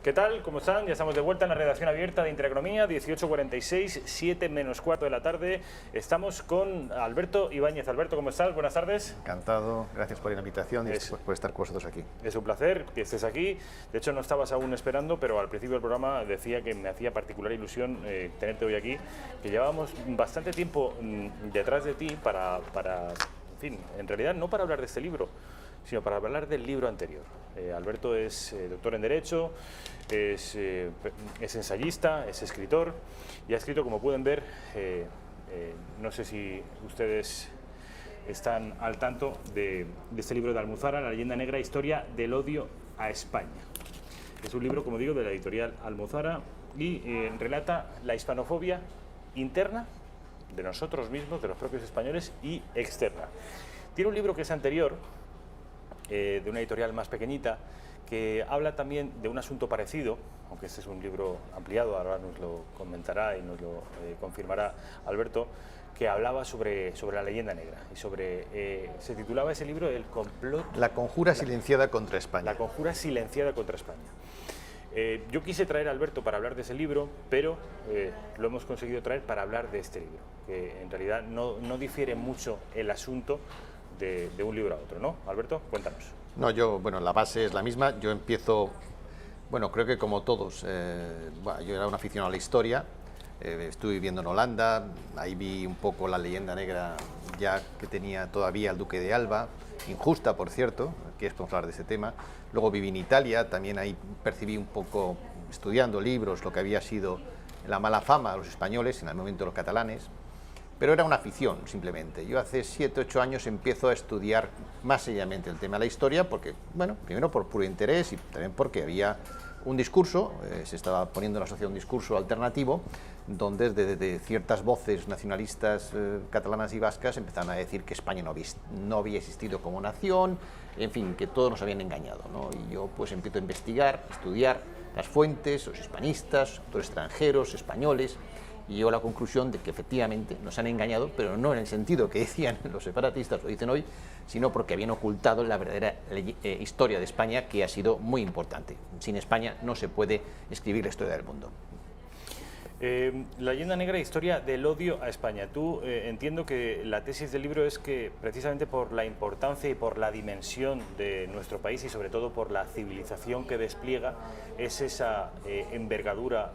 ¿Qué tal? ¿Cómo están? Ya estamos de vuelta en la redacción abierta de Intereconomía, 18:46, 7 menos cuarto de la tarde. Estamos con Alberto Ibáñez. Alberto, ¿cómo estás? Buenas tardes. Encantado, gracias por la invitación y por estar con vosotros aquí. Es un placer que estés aquí. De hecho, no estabas aún esperando, pero al principio del programa decía que me hacía particular ilusión tenerte hoy aquí, que llevábamos bastante tiempo detrás de ti para, en fin, en realidad no para hablar de este libro, sino para hablar del libro anterior. Alberto es doctor en Derecho, es ensayista, es escritor y ha escrito, como pueden ver, no sé si ustedes están al tanto de este libro de Almuzara, La leyenda negra, historia del odio a España. Es un libro, como digo, de la editorial Almuzara y relata la hispanofobia interna de nosotros mismos, de los propios españoles, y externa. Tiene un libro que es anterior, de una editorial más pequeñita, que habla también de un asunto parecido, aunque este es un libro ampliado, ahora nos lo comentará y nos lo confirmará Alberto, que hablaba sobre la leyenda negra y se titulaba ese libro El complot... La conjura silenciada contra España. La conjura silenciada contra España. Yo quise traer a Alberto para hablar de ese libro, pero lo hemos conseguido traer para hablar de este libro, que en realidad no difiere mucho el asunto de un libro a otro, ¿no? Alberto, cuéntanos. No, bueno, la base es la misma. Yo empiezo, bueno, creo que como todos, yo era un aficionado a la historia, estuve viviendo en Holanda, ahí vi un poco la leyenda negra ya que tenía todavía el duque de Alba, injusta, por cierto, aquí es para hablar de ese tema. Luego viví en Italia, también ahí percibí un poco, estudiando libros, lo que había sido la mala fama de los españoles, en el momento de los catalanes. Pero era una afición, simplemente. Yo hace 7 u 8 años empiezo a estudiar más seriamente el tema de la historia, porque, bueno, primero por puro interés y también porque había un discurso, se estaba poniendo en la sociedad un discurso alternativo, donde desde ciertas voces nacionalistas catalanas y vascas empezaban a decir que España no había existido como nación, en fin, que todos nos habían engañado, ¿no? Y yo pues empiezo a investigar, a estudiar las fuentes, los hispanistas, autores extranjeros, españoles, y llego a la conclusión de que efectivamente nos han engañado, pero no en el sentido que decían los separatistas, lo dicen hoy, sino porque habían ocultado la verdadera historia de España, que ha sido muy importante. Sin España no se puede escribir la historia del mundo. La leyenda negra, historia del odio a España. Tú entiendo que la tesis del libro es que precisamente por la importancia y por la dimensión de nuestro país y sobre todo por la civilización que despliega, es esa envergadura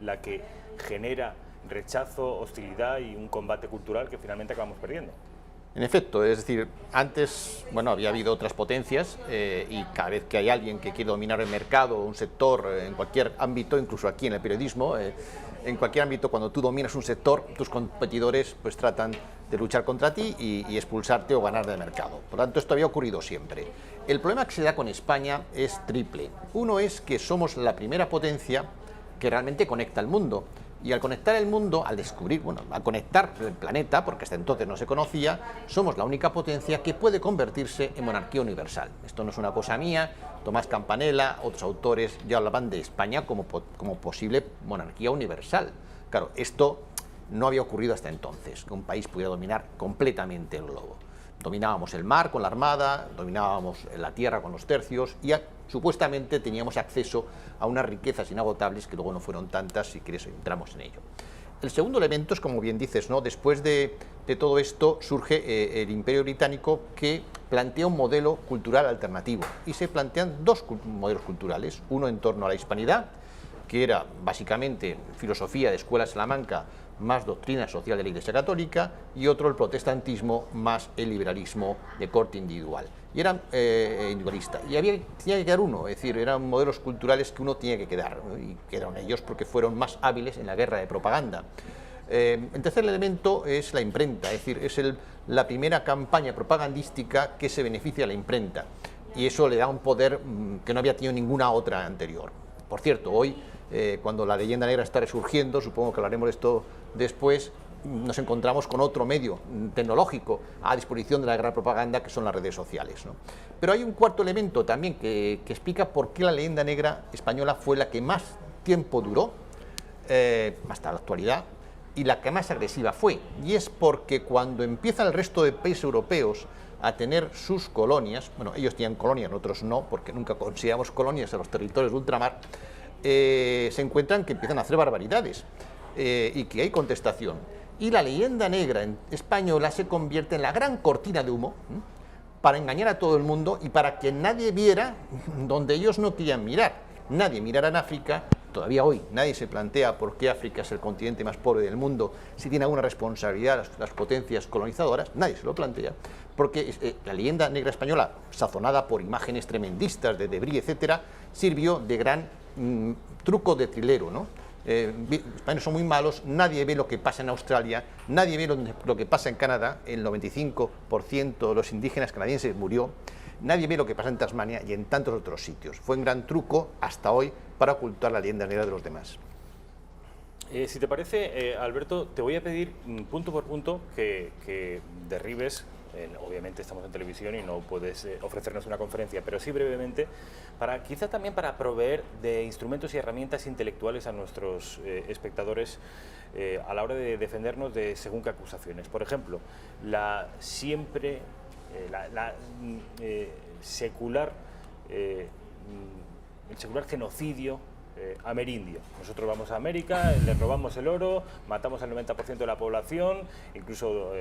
la que genera rechazo, hostilidad y un combate cultural que finalmente acabamos perdiendo. En efecto, es decir, antes, bueno, había habido otras potencias y cada vez que hay alguien que quiere dominar el mercado, un sector, en cualquier ámbito, incluso aquí en el periodismo, en cualquier ámbito, cuando tú dominas un sector, tus competidores pues tratan de luchar contra ti y expulsarte o ganar del mercado. Por lo tanto, esto había ocurrido siempre. El problema que se da con España es triple. Uno es que somos la primera potencia que realmente conecta al mundo. Y al conectar el mundo, al descubrir, bueno, al conectar el planeta, porque hasta entonces no se conocía, somos la única potencia que puede convertirse en monarquía universal. Esto no es una cosa mía, Tomás Campanella, otros autores ya hablaban de España como posible monarquía universal. Claro, esto no había ocurrido hasta entonces, que un país pudiera dominar completamente el globo. Dominábamos el mar con la armada, dominábamos la tierra con los tercios y supuestamente teníamos acceso a unas riquezas inagotables que luego no fueron tantas, si quieres entramos en ello. El segundo elemento es, como bien dices, ¿no? Después de todo esto surge el Imperio Británico, que plantea un modelo cultural alternativo y se plantean dos modelos culturales, uno en torno a la hispanidad, que era básicamente filosofía de Escuela Salamanca más doctrina social de la Iglesia Católica, y otro el protestantismo más el liberalismo de corte individual. Y eran individualistas. Y tenía que quedar uno, es decir, eran modelos culturales que uno tenía que quedar, ¿no? Y quedaron ellos porque fueron más hábiles en la guerra de propaganda. El tercer elemento es la imprenta, es decir, es la primera campaña propagandística que se beneficia a la imprenta. Y eso le da un poder que no había tenido ninguna otra anterior. Por cierto, hoy, cuando la leyenda negra está resurgiendo, supongo que hablaremos de esto después, nos encontramos con otro medio tecnológico a disposición de la guerra de propaganda, que son las redes sociales, ¿no? Pero hay un cuarto elemento también que explica por qué la leyenda negra española fue la que más tiempo duró, hasta la actualidad, y la que más agresiva fue. Y es porque cuando empiezan el resto de países europeos a tener sus colonias, bueno, ellos tenían colonias, nosotros no, porque nunca consideramos colonias en los territorios de ultramar, se encuentran que empiezan a hacer barbaridades y que hay contestación. Y la leyenda negra española se convierte en la gran cortina de humo para engañar a todo el mundo y para que nadie viera donde ellos no querían mirar. Nadie mirará en África, todavía hoy nadie se plantea por qué África es el continente más pobre del mundo, si tiene alguna responsabilidad las potencias colonizadoras, nadie se lo plantea, porque la leyenda negra española, sazonada por imágenes tremendistas de Debris, etcétera, sirvió de gran truco de trilero, ¿no? Los españoles son muy malos, nadie ve lo que pasa en Australia, nadie ve lo que pasa en Canadá, el 95% de los indígenas canadienses murió, nadie ve lo que pasa en Tasmania y en tantos otros sitios. Fue un gran truco hasta hoy para ocultar la leyenda negra de los demás. Si te parece, Alberto, te voy a pedir punto por punto que derribes, obviamente estamos en televisión y no puedes ofrecernos una conferencia, pero sí brevemente, quizá también para proveer de instrumentos y herramientas intelectuales a nuestros espectadores a la hora de defendernos de según qué acusaciones. Por ejemplo, el secular genocidio amerindio. Nosotros vamos a América, les robamos el oro, matamos al 90% de la población, incluso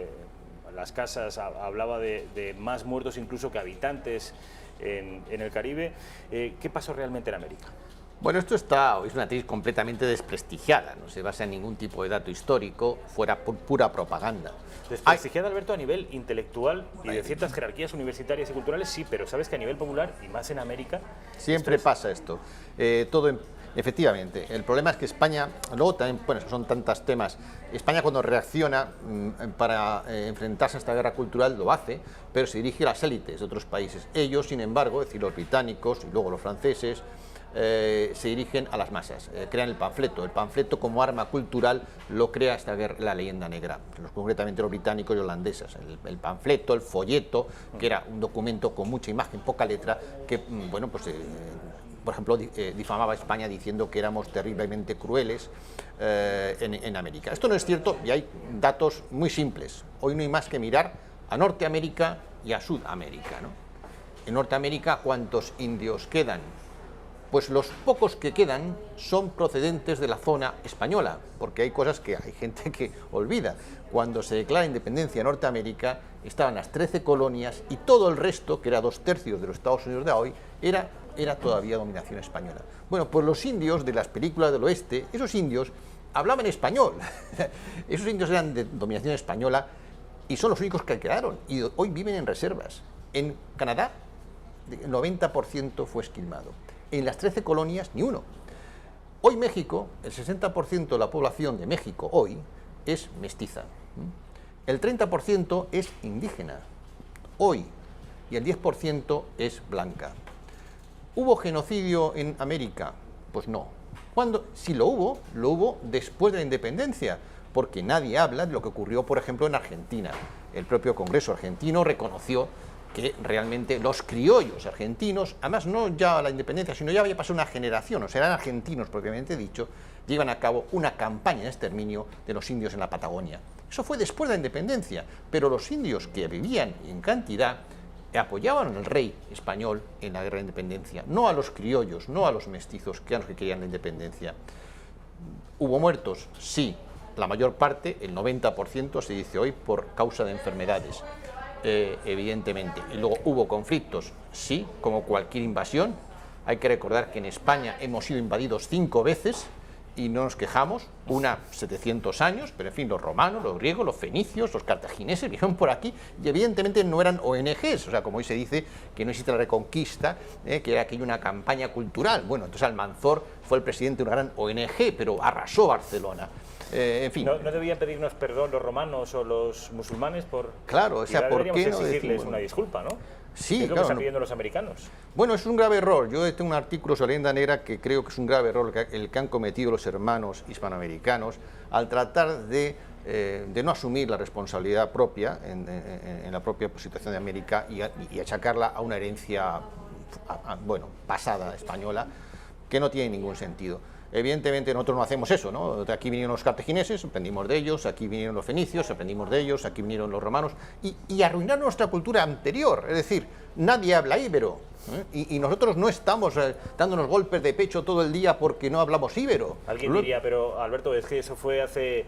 las casas hablaba de más muertos incluso que habitantes en el Caribe. ¿Qué pasó realmente en América? Bueno, es una tesis completamente desprestigiada, no se basa en ningún tipo de dato histórico, fuera pura propaganda. Desprestigiada, Alberto, a nivel intelectual y de ciertas jerarquías universitarias y culturales, sí, pero sabes que a nivel popular, y más en América... Siempre pasa esto. Efectivamente, el problema es que España, luego también, bueno, son tantos temas, España cuando reacciona para enfrentarse a esta guerra cultural lo hace, pero se dirige a las élites de otros países. Ellos, sin embargo, es decir, los británicos y luego los franceses, se dirigen a las masas, crean el panfleto como arma cultural lo crea la leyenda negra, concretamente los británicos y holandeses, el panfleto, el folleto, que era un documento con mucha imagen, poca letra, que, bueno, pues... por ejemplo, difamaba a España diciendo que éramos terriblemente crueles en América. Esto no es cierto y hay datos muy simples. Hoy no hay más que mirar a Norteamérica y a Sudamérica, ¿no? En Norteamérica, ¿cuántos indios quedan? Pues los pocos que quedan son procedentes de la zona española, porque hay cosas que hay gente que olvida. Cuando se declara independencia de Norteamérica, estaban las 13 colonias y todo el resto, que era 2/3 de los Estados Unidos de hoy, era todavía dominación española. Bueno, pues los indios de las películas del oeste, esos indios hablaban español, esos indios eran de dominación española y son los únicos que quedaron y hoy viven en reservas. En Canadá, el 90% fue esquilmado. En las 13 colonias, ni uno. Hoy México, el 60% de la población de México hoy es mestiza. El 30% es indígena, hoy, y el 10% es blanca. ¿Hubo genocidio en América? Pues no. Si lo hubo después de la independencia, porque nadie habla de lo que ocurrió, por ejemplo, en Argentina. El propio Congreso argentino reconoció que realmente los criollos argentinos, además no ya a la independencia, sino ya había pasado una generación, o sea, eran argentinos propiamente dicho, llevan a cabo una campaña de exterminio de los indios en la Patagonia. Eso fue después de la independencia, pero los indios que vivían en cantidad apoyaban al rey español en la guerra de independencia, no a los criollos, no a los mestizos, que eran los que querían la independencia. ¿Hubo muertos? Sí, la mayor parte, el 90%, se dice hoy, por causa de enfermedades. Evidentemente. Y luego hubo conflictos, sí, como cualquier invasión. Hay que recordar que en España hemos sido invadidos 5 veces y no nos quejamos, una 700 años, pero en fin, los romanos, los griegos, los fenicios, los cartagineses vinieron por aquí y evidentemente no eran ONGs, o sea, como hoy se dice que no existe la Reconquista, que era aquello una campaña cultural. Bueno, entonces Almanzor fue el presidente de una gran ONG, pero arrasó Barcelona. En fin. ¿No debían pedirnos perdón los romanos o los musulmanes por...? Claro, o sea, ¿por qué no exigirles una disculpa, no? Sí, es lo que están pidiendo los americanos. Bueno, es un grave error. Yo tengo un artículo sobre leyenda negra que creo que es un grave error el que han cometido los hermanos hispanoamericanos al tratar de no asumir la responsabilidad propia en la propia situación de América y achacarla a una herencia, bueno, pasada española, que no tiene ningún sentido. Evidentemente nosotros no hacemos eso, ¿no? De aquí vinieron los cartagineses, aprendimos de ellos, aquí vinieron los fenicios, aprendimos de ellos, aquí vinieron los romanos, y arruinaron nuestra cultura anterior, es decir, nadie habla íbero, y nosotros no estamos dándonos golpes de pecho todo el día porque no hablamos íbero. Alguien diría, pero Alberto, es que eso fue hace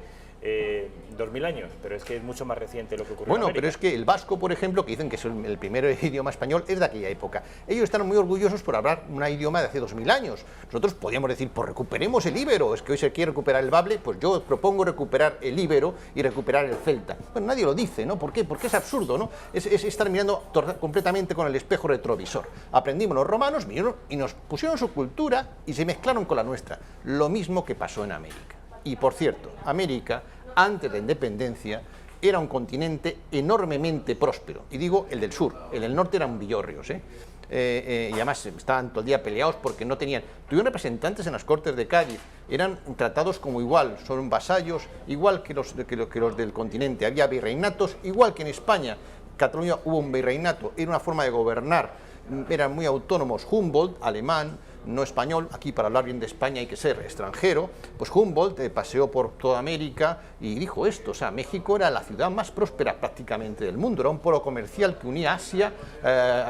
2000 años, pero es que es mucho más reciente lo que ocurrió en América. Pero es que el vasco, por ejemplo, que dicen que es el primer idioma español, es de aquella época. Ellos están muy orgullosos por hablar un idioma de hace 2000 años. Nosotros podríamos decir, pues recuperemos el íbero, es que hoy se quiere recuperar el bable, pues yo propongo recuperar el íbero y recuperar el celta. Bueno, nadie lo dice, ¿no? ¿Por qué? Porque es absurdo, ¿no? Es estar mirando completamente con el espejo retrovisor. Aprendimos los romanos, vinieron y nos pusieron su cultura y se mezclaron con la nuestra. Lo mismo que pasó en América. Y por cierto, América, antes de la independencia, era un continente enormemente próspero. Y digo el del sur, el del norte eran villorrios, y además estaban todo el día peleados porque no tenían... Tuvieron representantes en las Cortes de Cádiz, eran tratados como igual, son vasallos, igual que los del continente. Había virreinatos, igual que en España. En Cataluña hubo un virreinato, era una forma de gobernar, eran muy autónomos. Humboldt, alemán, no español, aquí para hablar bien de España hay que ser extranjero, pues Humboldt paseó por toda América y dijo esto, o sea, México era la ciudad más próspera prácticamente del mundo, era un polo comercial que unía Asia,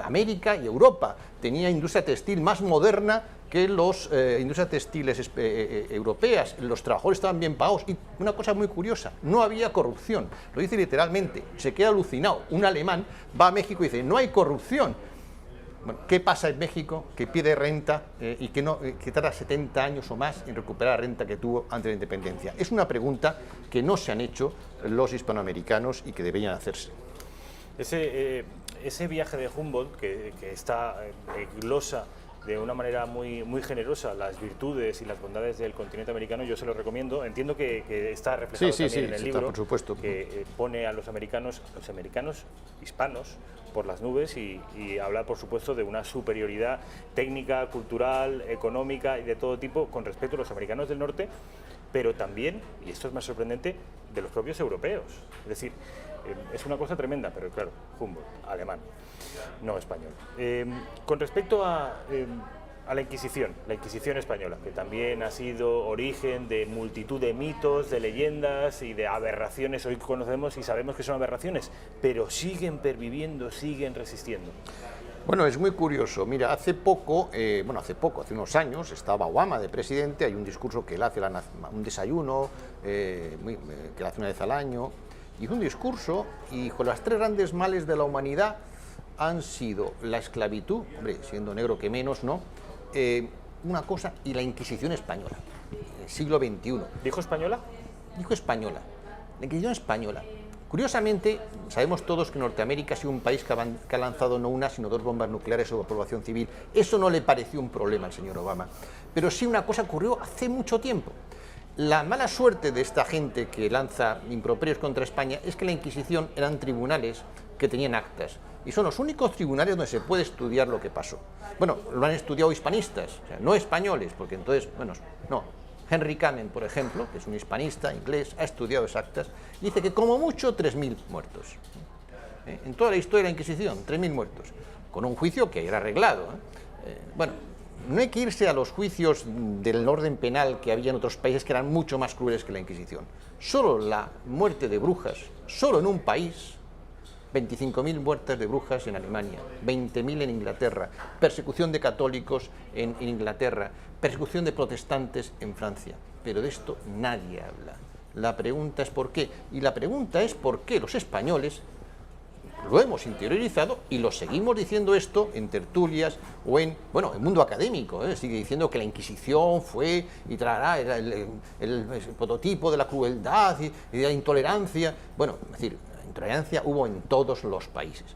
América y Europa, tenía industria textil más moderna que las industrias textiles europeas, los trabajadores estaban bien pagados y una cosa muy curiosa, no había corrupción, lo dice literalmente, se queda alucinado, un alemán va a México y dice, no hay corrupción. Bueno, ¿qué pasa en México? Que pide renta y que tarda 70 años o más en recuperar la renta que tuvo antes de la independencia. Es una pregunta que no se han hecho los hispanoamericanos y que deberían hacerse. Ese viaje de Humboldt que glosa de una manera muy generosa las virtudes y las bondades del continente americano, yo se lo recomiendo. Entiendo que está reflejado también en el libro, por supuesto, que pone a los americanos hispanos por las nubes y habla, por supuesto, de una superioridad técnica, cultural, económica y de todo tipo con respecto a los americanos del norte, pero también, y esto es más sorprendente, de los propios europeos. Es decir, es una cosa tremenda, pero claro, Humboldt, alemán, no español. Con respecto a la Inquisición española, que también ha sido origen de multitud de mitos, de leyendas y de aberraciones, hoy conocemos y sabemos que son aberraciones, pero siguen perviviendo, siguen resistiendo. Bueno, es muy curioso. Mira, hace unos años, estaba Obama de presidente, hay un discurso que él hace, un desayuno, que él hace una vez al año, hizo un discurso y dijo, las tres grandes males de la humanidad han sido la esclavitud, hombre, siendo negro que menos, ¿no? Una cosa, y la Inquisición española, en el siglo XXI. ¿Dijo española? Dijo española, la Inquisición española. Curiosamente, sabemos todos que Norteamérica ha sido un país que ha lanzado no una, sino dos bombas nucleares sobre la población civil. Eso no le pareció un problema al señor Obama. Pero sí una cosa ocurrió hace mucho tiempo. La mala suerte de esta gente que lanza improperios contra España es que la Inquisición eran tribunales que tenían actas. Y son los únicos tribunales donde se puede estudiar lo que pasó. Bueno, lo han estudiado hispanistas, o sea, no españoles, porque entonces, bueno, no. Henry Kamen, por ejemplo, que es un hispanista inglés, ha estudiado esas actas, y dice que como mucho 3.000 muertos. En toda la historia de la Inquisición, 3.000 muertos, con un juicio que era arreglado. Bueno, no hay que irse a los juicios del orden penal que había en otros países que eran mucho más crueles que la Inquisición. Solo la muerte de brujas, solo en un país, 25.000 muertes de brujas en Alemania, 20.000 en Inglaterra, persecución de católicos en Inglaterra, persecución de protestantes en Francia. Pero de esto nadie habla. La pregunta es por qué. Y la pregunta es por qué los españoles lo hemos interiorizado y lo seguimos diciendo esto en tertulias o en, bueno, el mundo académico, sigue diciendo que la Inquisición fue y traerá el prototipo de la crueldad y de la intolerancia. Bueno, es decir, intolerancia hubo en todos los países.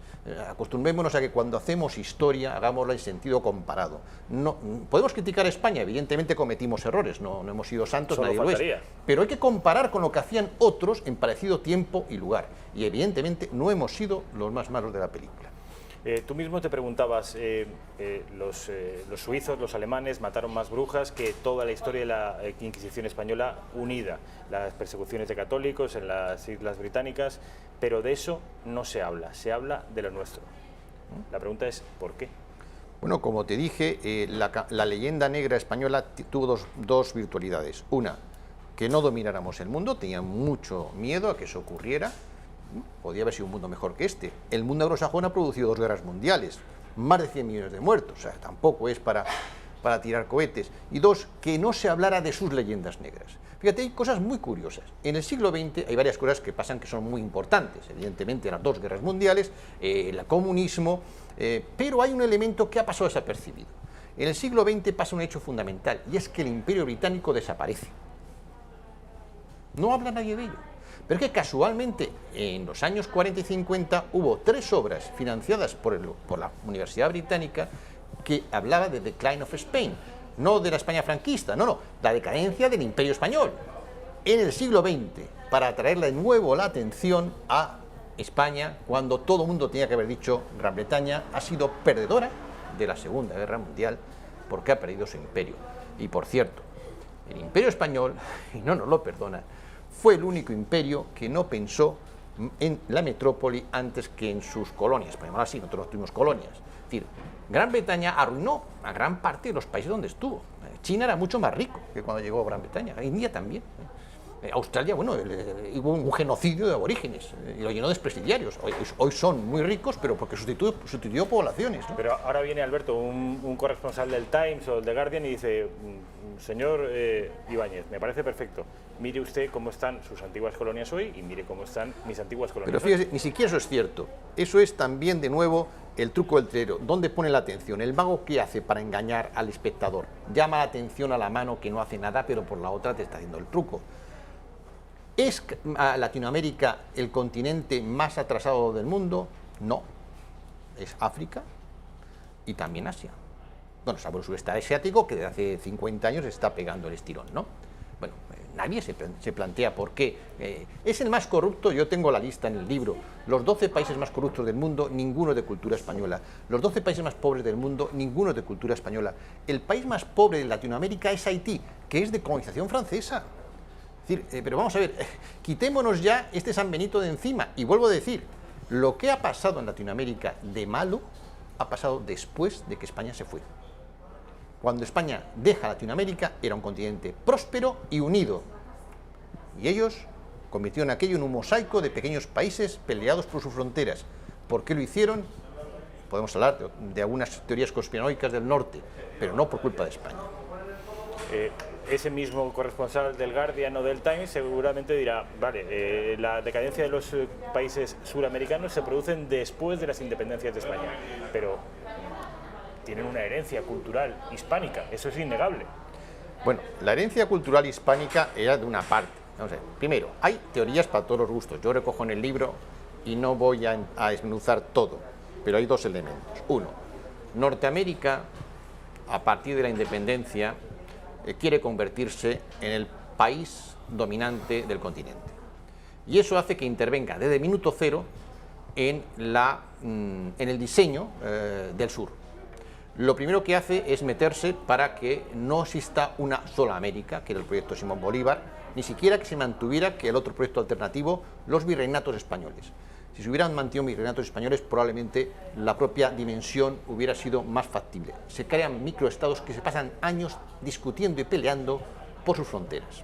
Acostumbrémonos a que cuando hacemos historia hagámosla en sentido comparado. No, podemos criticar a España, evidentemente cometimos errores, no hemos sido santos, solo nadie faltaría. lo es, pero hay que comparar con lo que hacían otros en parecido tiempo y lugar, y evidentemente no hemos sido los más malos de la película. Tú mismo te preguntabas, los suizos, los alemanes mataron más brujas que toda la historia de la Inquisición española unida, las persecuciones de católicos en las Islas Británicas, pero de eso no se habla, se habla de lo nuestro. La pregunta es, ¿por qué? Bueno, como te dije, la leyenda negra española tuvo dos virtualidades. Una, que no domináramos el mundo, tenían mucho miedo a que eso ocurriera. Podía haber sido un mundo mejor que este. El mundo anglosajón ha producido 2 guerras mundiales, más de 100 millones de muertos, o sea, tampoco es para tirar cohetes. Y 2, que no se hablara de sus leyendas negras. Fíjate, hay cosas muy curiosas. En el siglo XX hay varias cosas que pasan que son muy importantes. Evidentemente, las 2 guerras mundiales, el comunismo, pero hay un elemento que ha pasado desapercibido. En el siglo XX pasa un hecho fundamental, y es que el Imperio Británico desaparece. No habla nadie de ello. Pero es que casualmente en los años 40 y 50 hubo 3 obras financiadas por la Universidad Británica que hablaba de Decline of Spain, no de la España franquista, no, la decadencia del Imperio Español en el siglo XX, para atraer de nuevo la atención a España, cuando todo el mundo tenía que haber dicho Gran Bretaña ha sido perdedora de la Segunda Guerra Mundial porque ha perdido su imperio. Y por cierto, el Imperio Español, y no nos lo perdona, fue el único imperio que no pensó en la metrópoli antes que en sus colonias, por llamarlo así. Nosotros no tuvimos colonias. Es decir, Gran Bretaña arruinó a gran parte de los países donde estuvo. China era mucho más rico que cuando llegó Gran Bretaña, India también. Australia, bueno, hubo un genocidio de aborígenes y lo llenó de presidiarios. Hoy son muy ricos, pero porque sustituyó poblaciones, ¿no? Pero ahora viene, Alberto, un corresponsal del Times o del The Guardian y dice, señor Ibáñez, me parece perfecto, mire usted cómo están sus antiguas colonias hoy y mire cómo están mis antiguas colonias hoy. Pero fíjese, ni siquiera eso es cierto. Eso es también, de nuevo, el truco del trero. ¿Dónde pone la atención? ¿El mago qué hace para engañar al espectador? Llama la atención a la mano que no hace nada, pero por la otra te está haciendo el truco. ¿Es Latinoamérica el continente más atrasado del mundo? No. Es África y también Asia. Bueno, salvo el sudeste asiático, que desde hace 50 años está pegando el estirón, ¿no? Bueno, nadie se plantea por qué. Es el más corrupto, yo tengo la lista en el libro. Los 12 países más corruptos del mundo, ninguno de cultura española. Los 12 países más pobres del mundo, ninguno de cultura española. El país más pobre de Latinoamérica es Haití, que es de colonización francesa. Pero vamos a ver, quitémonos ya este San Benito de encima. Y vuelvo a decir, lo que ha pasado en Latinoamérica de malo ha pasado después de que España se fue. Cuando España deja Latinoamérica era un continente próspero y unido. Y ellos convirtieron aquello en un mosaico de pequeños países peleados por sus fronteras. ¿Por qué lo hicieron? Podemos hablar de algunas teorías conspiranoicas del norte, pero no por culpa de España. Ese mismo corresponsal del Guardian o del Times seguramente dirá, vale, la decadencia de los países suramericanos se producen después de las independencias de España, pero tienen una herencia cultural hispánica, eso es innegable. Bueno, la herencia cultural hispánica era de una parte. Vamos a ver, primero, hay teorías para todos los gustos. Yo recojo en el libro y no voy a desmenuzar todo, pero hay 2 elementos. Uno, Norteamérica, a partir de la independencia, quiere convertirse en el país dominante del continente. Y eso hace que intervenga desde el minuto cero en el diseño del sur. Lo primero que hace es meterse para que no exista una sola América, que era el proyecto Simón Bolívar, ni siquiera que se mantuviera, que el otro proyecto alternativo, los virreinatos españoles. Si se hubieran mantenido virreinatos españoles, probablemente la propia dimensión hubiera sido más factible. Se crean microestados que se pasan años discutiendo y peleando por sus fronteras.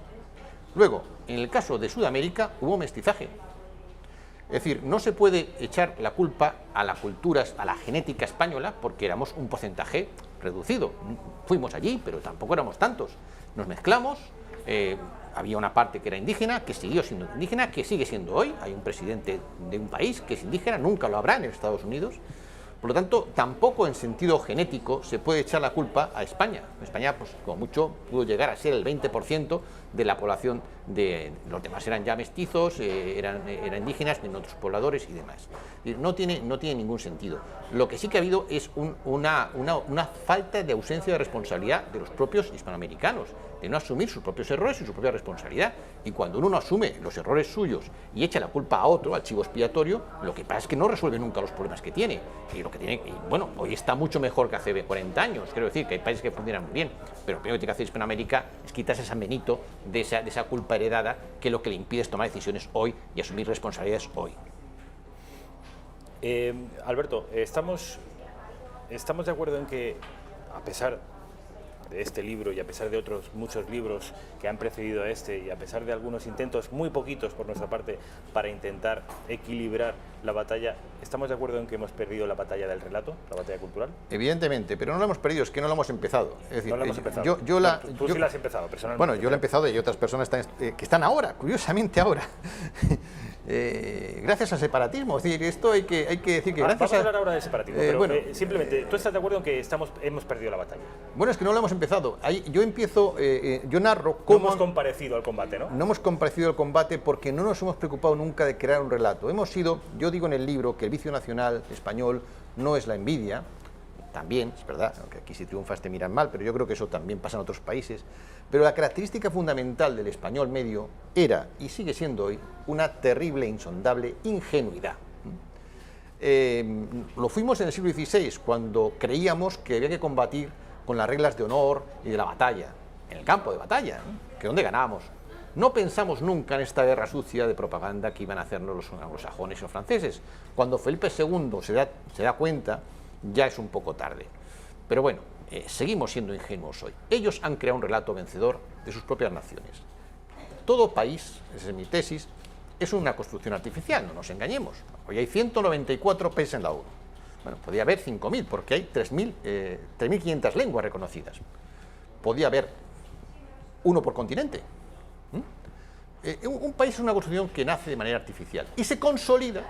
Luego, en el caso de Sudamérica, hubo mestizaje. Es decir, no se puede echar la culpa a la cultura, a la genética española, porque éramos un porcentaje reducido. Fuimos allí, pero tampoco éramos tantos. Nos mezclamos. Había una parte que era indígena, que siguió siendo indígena, que sigue siendo hoy. Hay un presidente de un país que es indígena, nunca lo habrá en Estados Unidos. Por lo tanto, tampoco en sentido genético se puede echar la culpa a España. España, pues como mucho, pudo llegar a ser el 20% de la población. Los demás eran ya mestizos, eran indígenas, en otros pobladores y demás. No tiene ningún sentido. Lo que sí que ha habido es una falta de ausencia de responsabilidad de los propios hispanoamericanos, de no asumir sus propios errores y su propia responsabilidad. Y cuando uno asume los errores suyos y echa la culpa a otro, al chivo expiatorio, lo que pasa es que no resuelve nunca los problemas que tiene. Bueno, hoy está mucho mejor que hace 40 años, quiero decir, que hay países que funcionan muy bien, pero lo primero que tiene que hacer Hispanoamérica es quitarse ese San Benito de esa culpa heredada, que lo que le impide es tomar decisiones hoy y asumir responsabilidades hoy. Alberto, estamos estamos de acuerdo en que, a pesar de este libro y a pesar de otros muchos libros que han precedido a este y a pesar de algunos intentos muy poquitos por nuestra parte para intentar equilibrar la batalla, ¿estamos de acuerdo en que hemos perdido la batalla del relato, la batalla cultural? Evidentemente, pero no la hemos perdido, es que no la hemos empezado. Es decir, no la hemos empezado. Tú sí la has empezado, personalmente. Bueno, yo la he empezado y otras personas que están ahora, curiosamente ahora. Gracias al separatismo, es decir, esto hay que decir que gracias vamos a hablar ahora del separatismo, pero bueno, simplemente, ¿tú estás de acuerdo en que hemos perdido la batalla? Bueno, es que no lo hemos empezado. Yo narro cómo... No hemos comparecido al combate, ¿no? No hemos comparecido al combate porque no nos hemos preocupado nunca de crear un relato. Yo digo en el libro que el vicio nacional español no es la envidia, también, es verdad, aunque aquí si triunfas te miran mal, pero yo creo que eso también pasa en otros países. Pero la característica fundamental del español medio era, y sigue siendo hoy, una terrible e insondable ingenuidad. Lo fuimos en el siglo XVI, cuando creíamos que había que combatir con las reglas de honor y de la batalla, en el campo de batalla, que donde ganábamos. No pensamos nunca en esta guerra sucia de propaganda que iban a hacernos los anglosajones y los franceses. Cuando Felipe II se da cuenta, ya es un poco tarde. Pero bueno, seguimos siendo ingenuos hoy. Ellos han creado un relato vencedor de sus propias naciones. Todo país, esa es mi tesis, es una construcción artificial, no nos engañemos. Hoy hay 194 países en la ONU. Bueno, podía haber 5.000, porque hay 3.500 lenguas reconocidas. Podía haber uno por continente. Un país es una construcción que nace de manera artificial y se consolida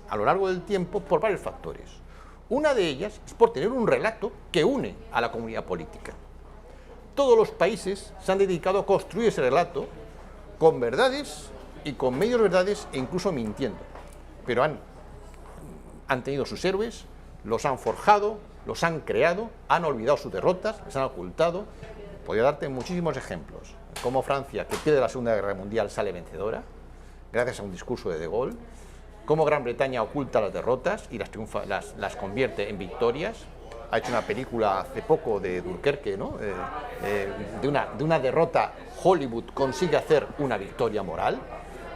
a lo largo del tiempo por varios factores. Una de ellas es por tener un relato que une a la comunidad política. Todos los países se han dedicado a construir ese relato con verdades y con medios verdades e incluso mintiendo. Pero han tenido sus héroes, los han forjado, los han creado, han olvidado sus derrotas, les han ocultado. Podría darte muchísimos ejemplos. Como Francia, que pierde la Segunda Guerra Mundial, sale vencedora, gracias a un discurso de De Gaulle. Cómo Gran Bretaña oculta las derrotas y las convierte en victorias. Ha hecho una película hace poco de Dunkerque, ¿no? De una derrota, Hollywood consigue hacer una victoria moral.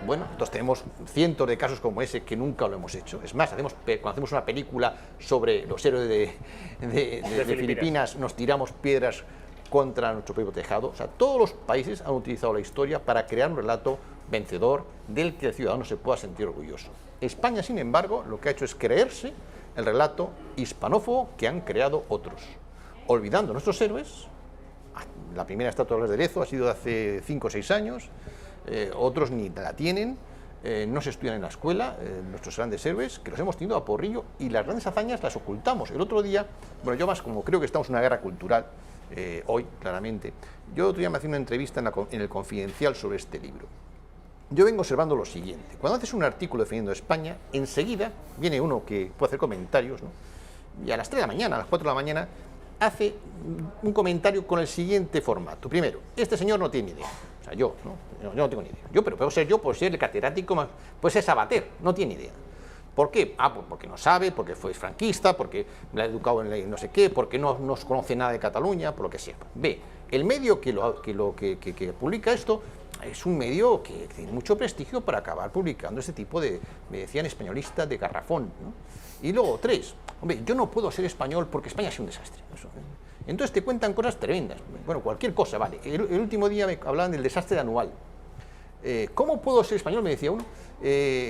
Bueno, entonces tenemos cientos de casos como ese que nunca lo hemos hecho. Es más, cuando hacemos una película sobre los héroes de Filipinas, nos tiramos piedras contra nuestro propio tejado. O sea, todos los países han utilizado la historia para crear un relato vencedor del que el ciudadano se pueda sentir orgulloso. España, sin embargo, lo que ha hecho es creerse el relato hispanófobo que han creado otros, olvidando nuestros héroes. La primera estatua de Lezo ha sido de hace 5 o 6 años, otros ni la tienen, no se estudian en la escuela, nuestros grandes héroes, que los hemos tenido a porrillo y las grandes hazañas las ocultamos. El otro día, bueno, yo más como creo que estamos en una guerra cultural, hoy, claramente, yo otro día me hacía una entrevista en el Confidencial sobre este libro. Yo vengo observando lo siguiente: cuando haces un artículo defendiendo España, enseguida viene uno que puede hacer comentarios, ¿no? Y a las 3 de la mañana, a las 4 de la mañana, hace un comentario con el siguiente formato. Primero, este señor no tiene idea. O sea, yo no tengo ni idea. Pero puedo ser el catedrático, puede ser Sabater, no tiene idea. ¿Por qué? Pues porque no sabe, porque fue franquista, porque la ha educado en no sé qué, porque no conoce nada de Cataluña, por lo que sea. B, el medio que publica esto es un medio que tiene mucho prestigio para acabar publicando este tipo de, me decían, españolistas de garrafón, ¿no? Y luego, 3, hombre, yo no puedo ser español porque España es un desastre. Entonces te cuentan cosas tremendas. Bueno, cualquier cosa, vale. El último día me hablaban del desastre anual. ¿Cómo puedo ser español? Me decía uno,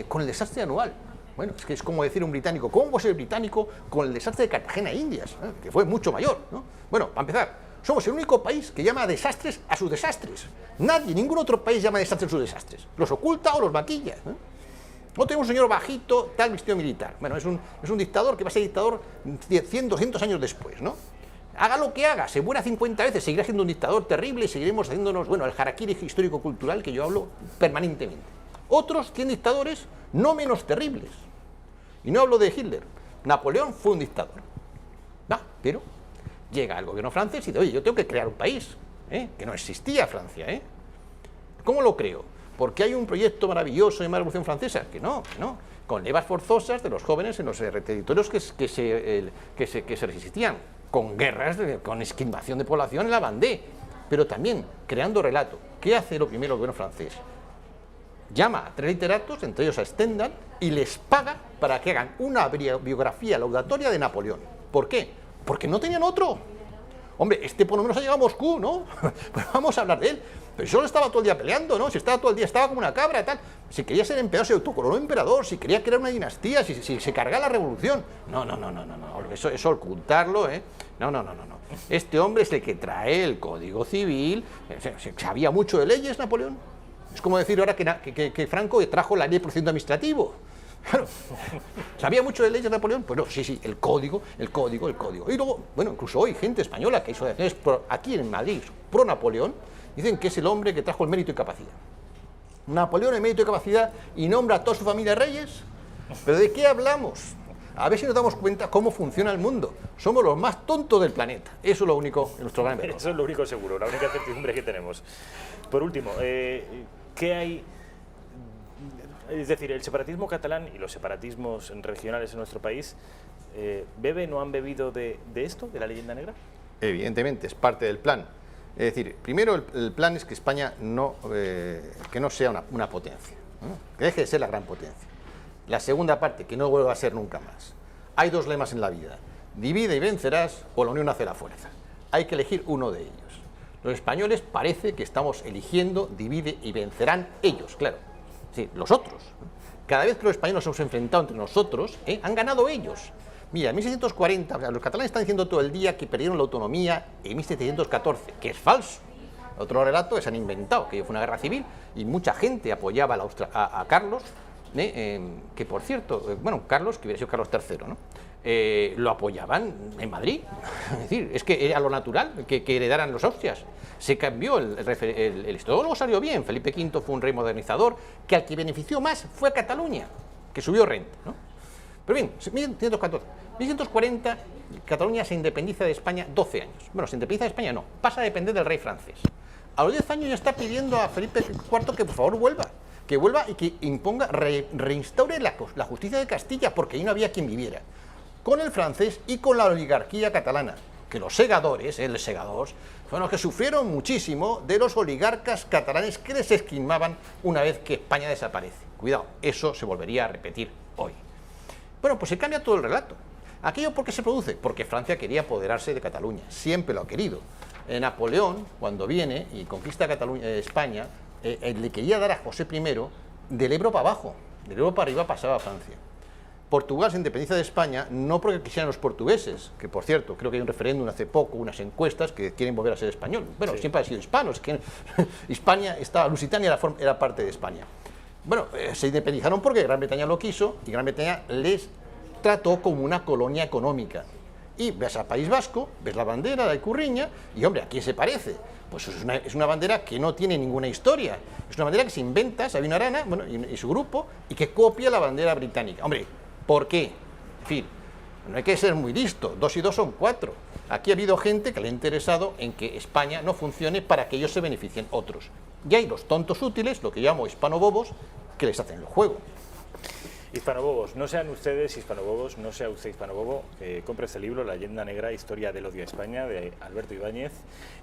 con el desastre anual. Bueno, es que es como decir un británico, ¿cómo puedo ser británico con el desastre de Cartagena e Indias? Que fue mucho mayor, ¿no? Bueno, para empezar, somos el único país que llama desastres a sus desastres. Ningún otro país llama desastres a sus desastres. Los oculta o los maquilla, ¿no? No tenemos un señor bajito, tal, vestido militar. Bueno, es un dictador que va a ser dictador 100, 200 años después, ¿no? Haga lo que haga, se muera 50 veces, seguirá siendo un dictador terrible y seguiremos haciéndonos, bueno, el harakiri histórico-cultural que yo hablo permanentemente. Otros tienen dictadores no menos terribles. Y no hablo de Hitler. Napoleón fue un dictador. Pero llega el gobierno francés y dice, oye, yo tengo que crear un país, que no existía Francia, ¿Cómo lo creo? Porque hay un proyecto maravilloso de la Revolución Francesa, que no, con levas forzosas de los jóvenes en los territorios que se resistían, con guerras, con esquilmación de población en la Vendée, pero también creando relato. ¿Qué hace lo primero el gobierno francés? Llama a 3 literatos, entre ellos a Stendhal, y les paga para que hagan una biografía laudatoria de Napoleón. ¿Por qué? porque no tenían otro. Hombre, este por lo menos ha llegado a Moscú, ¿no? Pues vamos a hablar de él. Pero solo estaba todo el día peleando, ¿no? Si estaba todo el día, estaba como una cabra, tal. Si quería ser emperador, se autocoronó emperador. Si quería crear una dinastía, si se cargaba la revolución. No. Eso ocultarlo, ¿eh? No. Este hombre es el que trae el Código Civil. ¿Sabía mucho de leyes, Napoleón? Es como decir ahora que Franco trajo la ley de procedimiento administrativo. Claro. ¿Sabía mucho de leyes Napoleón? Pues no, sí, el código. Y luego, bueno, incluso hoy, gente española que hizo declaraciones aquí en Madrid, pro Napoleón, dicen que es el hombre que trajo el mérito y capacidad. Napoleón, el mérito y capacidad, y nombra a toda su familia reyes. ¿Pero de qué hablamos? A ver si nos damos cuenta cómo funciona el mundo. Somos los más tontos del planeta. Eso es lo único, nuestro gran error. Eso es lo único seguro, la única certidumbre que tenemos. Por último, ¿qué hay? Es decir, el separatismo catalán y los separatismos regionales en nuestro país, ¿beben o han bebido de esto, de la leyenda negra? Evidentemente, es parte del plan. Es decir, primero el plan es que España que no sea una potencia, ¿no? Que deje de ser la gran potencia. La segunda parte, que no vuelva a ser nunca más. Hay dos lemas en la vida: divide y vencerás, o la unión hace la fuerza. Hay que elegir uno de ellos. Los españoles parece que estamos eligiendo divide y vencerán ellos, claro. Sí, los otros. Cada vez que los españoles nos hemos enfrentado entre nosotros, han ganado ellos. Mira, en 1640, los catalanes están diciendo todo el día que perdieron la autonomía en 1714, que es falso. Otro relato se han inventado, que fue una guerra civil y mucha gente apoyaba a Carlos, que por cierto, Carlos, que hubiera sido Carlos III, ¿no? Lo apoyaban en Madrid. Es decir, es que era lo natural que heredaran los Austrias. Se cambió el todo luego salió bien. Felipe V fue un rey modernizador, que al que benefició más fue a Cataluña, que subió renta, ¿no? Pero bien, 1514. 1540, Cataluña se independiza de España 12 años. Bueno, se independiza de España no, pasa a depender del rey francés. A los 10 años ya está pidiendo a Felipe IV que por favor vuelva. Que vuelva y que imponga, reinstaure la justicia de Castilla, porque ahí no había quien viviera. Con el francés y con la oligarquía catalana, que los segadores, los segadores, son los que sufrieron muchísimo de los oligarcas catalanes que les esquimaban una vez que España desaparece. Cuidado, eso se volvería a repetir hoy. Bueno, pues se cambia todo el relato. ¿Aquello por qué se produce? Porque Francia quería apoderarse de Cataluña, siempre lo ha querido. Napoleón, cuando viene y conquista España, le quería dar a José I del Ebro para abajo, del Ebro para arriba pasaba a Francia. Portugal se independiza de España no porque quisieran los portugueses, que por cierto, creo que hay un referéndum hace poco, unas encuestas que quieren volver a ser español. Bueno, sí. Siempre han sido hispanos, España, Lusitania era parte de España. Bueno, se independizaron porque Gran Bretaña lo quiso y Gran Bretaña les trató como una colonia económica. Y ves al País Vasco, ves la bandera de Icurriña y, hombre, ¿a quién se parece? Pues es una bandera que no tiene ninguna historia. Es una bandera que se inventa Sabino Arana y su grupo y que copia la bandera británica. Hombre, ¿por qué? En fin, no hay que ser muy listo. 2 y 2 son 4. Aquí ha habido gente que le ha interesado en que España no funcione para que ellos se beneficien otros. Y hay los tontos útiles, lo que llamo hispanobobos, que les hacen el juego. Hispanobobos, no sean ustedes hispanobobos, no sea usted hispanobobo, compre este libro, La leyenda negra, historia del odio a España, de Alberto Ibáñez,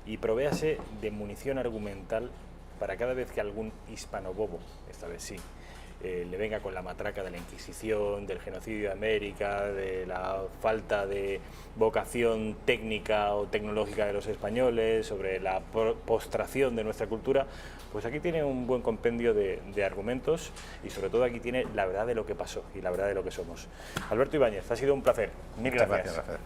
y provéase de munición argumental para cada vez que algún hispanobobo, esta vez sí, le venga con la matraca de la Inquisición, del genocidio de América, de la falta de vocación técnica o tecnológica de los españoles, sobre la postración de nuestra cultura, pues aquí tiene un buen compendio de argumentos y sobre todo aquí tiene la verdad de lo que pasó y la verdad de lo que somos. Alberto Ibáñez, ha sido un placer. Mil gracias. Muchas gracias, Rafael.